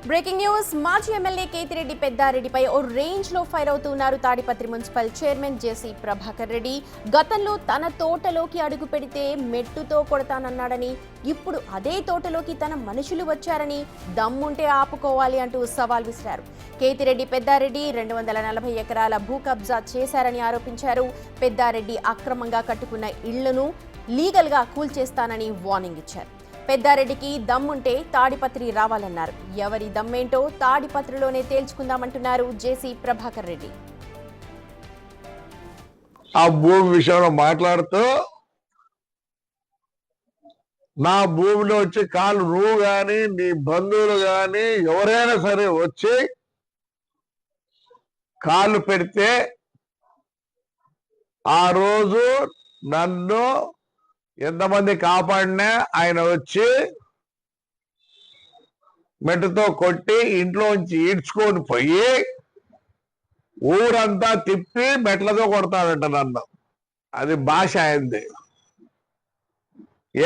Breaking news. మాజీ MLA Kethireddy పెద్దారెడ్డిపై ఓ range లో fire అవుతున్నారు తాడిపత్రి మున్సిపల్ చైర్మన్ జేసీ ప్రభాకర్ రెడ్డి. గతంలో తన తోటలోకి అడుగు పెడితే మెట్టుతో కొడతానన్నాడని, ఇప్పుడు అదే తోటలోకి తన మనుషులు వచ్చారని, దమ్ముంటే ఆపుకోవాలి అంటూ సవాల్ విసిరారు. కేతిరెడ్డి పెద్దారెడ్డి 240 ఎకరాల భూ కబ్జా చేశారని ఆరోపించారు. పెద్దారెడ్డి అక్రమంగా కట్టుకున్న ఇళ్లను లీగల్ గా కూల్చేస్తానని వార్నింగ్ ఇచ్చారు. పెద్దారెడ్డికి దమ్ముంటే తాడిపత్రి రావాలన్నారు. ఎవరి దమ్మేంటో తాడిపత్రిలోనే తేల్చుకుందామంటున్నారు జేసీ ప్రభాకర్ రెడ్డి. ఆ భూమి విషయంలో మాట్లాడుతూ, నా భూమిలో వచ్చి కాళ్ళు నువ్వు గాని నీ బంధువులు గాని ఎవరైనా సరే వచ్చి కాళ్ళు పెడితే ఆ రోజు నన్ను ఎంతమంది కాపాడినా ఆయన వచ్చి మెట్టుతో కొట్టి ఇంట్లోంచి ఈడ్చుకొని పోయి ఊరంతా తిప్పి మెట్లతో కొడతాడంట నన్ను. అది భాష అయింది.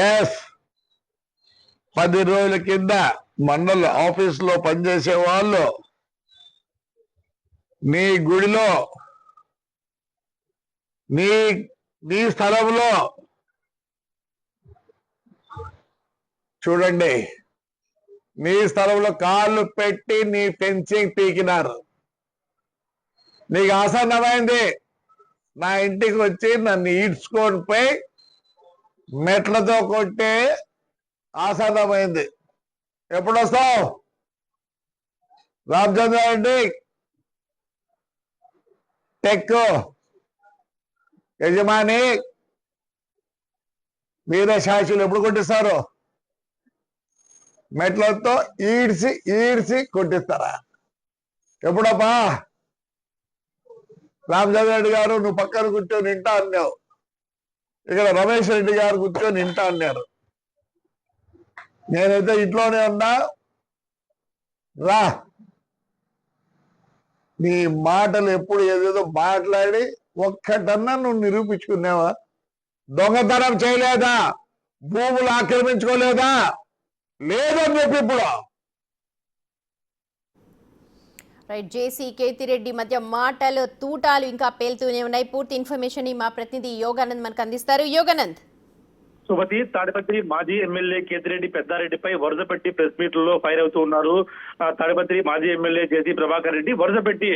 ఎస్, 10 రోజుల కింద మండల ఆఫీసులో పనిచేసే వాళ్ళు నీ గుడిలో నీ స్థలంలో చూడండి, నీ స్థలంలో కాళ్ళు పెట్టి నీ ఫెన్సింగ్ పీకినారు. నీకు ఆసన్నమైంది నా ఇంటికి వచ్చి నన్ను ఈడ్చుకొని పోయి మెట్లతో కొట్టే ఆసన్నమైంది. ఎప్పుడు వస్తావు రామచంద్ర రెడ్డి? టెక్ యజమాని మీరే సాక్షులు ఎప్పుడు కొట్టిస్తారు? మెట్లతో ఈడ్చి కొట్టిస్తారా? ఎప్పుడప్పా? రామచంద్ర రెడ్డి గారు నువ్వు పక్కన కూర్చొని వింటా అన్నావు, ఇక్కడ రమేష్ రెడ్డి గారు కూర్చొని వింటా అన్నారు. నేనైతే ఇంట్లోనే ఉన్నా. రా, నీ మాటలు ఎప్పుడు ఏదేదో మాట్లాడి ఒక్కటన్నా నువ్వు నిరూపించుకున్నావా? దొంగతనం చేయలేదా? భూములు ఆక్రమించుకోలేదా? లేదని చెప్పి ఇప్పుడు రైట్. జేసీ కేతిరెడ్డి మధ్య మాటలు తూటాలు ఇంకా పేలుతూనే ఉన్నాయి. పూర్తి ఇన్ఫర్మేషన్ మా ప్రతినిధి యోగానంద్ మనకు అందిస్తారు. యోగానంద్. సుమతి, తాడిపత్రి మాజీ ఎమ్మెల్యే కేతిరెడ్డి పెద్దారెడ్డిపై వరుస పెట్టి ప్రెస్ మీట్లలో ఫైర్ అవుతూ ఉన్నారు. తాడిపత్రి మాజీ ఎమ్మెల్యే జేసీ ప్రభాకర్ రెడ్డి వరుస పెట్టి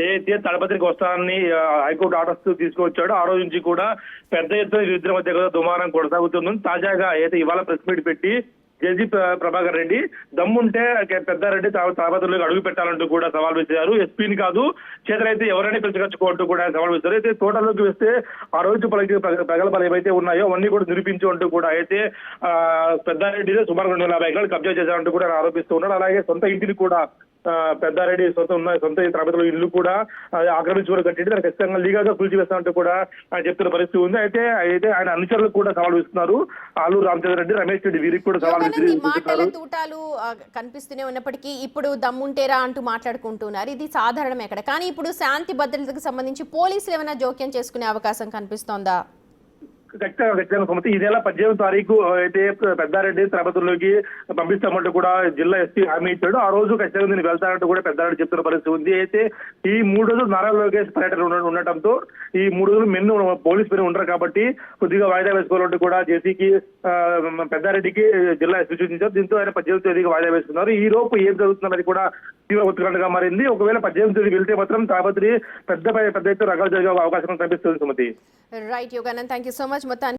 ఏదైతే తాడిపత్రికి వస్తానని హైకోర్టు ఆర్డర్స్ తీసుకొచ్చాడో ఆ రోజు నుంచి కూడా పెద్ద ఎత్తున ఇద్దరి మధ్య కూడా దుమారం కొనసాగుతుంది. తాజాగా అయితే ఇవాళ ప్రెస్ మీట్ పెట్టి జేసీ ప్రభాకర్ రెడ్డి దమ్ముంటే పెద్దారెడ్డి తాడిపత్రిలోకి అడుగు పెట్టాలంటూ కూడా సవాల్ విసిరారు. ఎస్పీని కాదు, చేతులైతే ఎవరైనా పిలుచుకొచ్చుకుంటూ కూడా సవాల్ విసిరారు. అయితే తోటలోకి వేస్తే ఆ రోజు ప్రగల్భాలు ఏవైతే ఉన్నాయో అవన్నీ కూడా నిరూపించు అంటూ కూడా అయితే పెద్దారెడ్డి సుమారు 250 ఎకరాలు కబ్జా చేశారంటూ కూడా ఆరోపిస్తూ ఉన్నాడు. అలాగే సొంత ఇంటిని కూడా పెద్దారెడ్డి సొంత తాడిపత్రిలో ఇల్లు కూడా ఆక్రమించుకొని కట్టి దాన్ని ఖచ్చితంగా లీగల్ గా కూల్చివేస్తామంటూ కూడా చెప్తున్న పరిస్థితి ఉంది. అయితే ఆయన అనుచరులకు కూడా సవాల్ ఇస్తున్నారు. ఆలూరు రామచంద్ర రెడ్డి, రమేష్ రెడ్డి వీరికి కూడా సవాల్ మాటల తూటాలు కనిపిస్తూనే ఉన్నప్పటికీ ఇప్పుడు దమ్ముంటేరా అంటూ మాట్లాడుకుంటున్నారు. ఇది సాధారణం ఎక్కడ, కానీ ఇప్పుడు శాంతి భద్రతకు సంబంధించి పోలీసులు ఏమైనా జోక్యం చేసుకునే అవకాశం కనిపిస్తోందా? ఖచ్చితంగా సుమతి, ఈ నెల 18వ తారీఖు అయితే పెద్దారెడ్డి తాడిపత్రిలోకి పంపిస్తామంటూ కూడా జిల్లా ఎస్పీ హామీ ఇచ్చాడు. ఆ రోజు ఖచ్చితంగా నేను వెళ్తానంటూ కూడా పెద్దారెడ్డి చెప్తున్న పరిస్థితి ఉంది. అయితే ఈ 3 రోజులు నారా లోకేష్ పర్యటన ఉండటంతో ఈ 3 రోజులు మెన్ను పోలీసు పని ఉండరు కాబట్టి కొద్దిగా వాయిదా వేసుకోవాలంటూ కూడా జేసీకి పెద్దారెడ్డికి జిల్లా ఎస్పీ సూచించారు. దీంతో ఆయన 18వ తేదీకి వాయిదా వేసుకున్నారు. ఈ లోపు ఏం జరుగుతుందన్నది కూడా తీవ్ర ఉత్కంఠగా మారింది. ఒకవేళ 18వ తేదీ వెళ్తే మాత్రం తాడిపత్రి పెద్ద ఎత్తున రకాలు జరిగే అవకాశం కనిపిస్తుంది. Sumathi. Right Yoganand, thank you so much. మొత్తానికి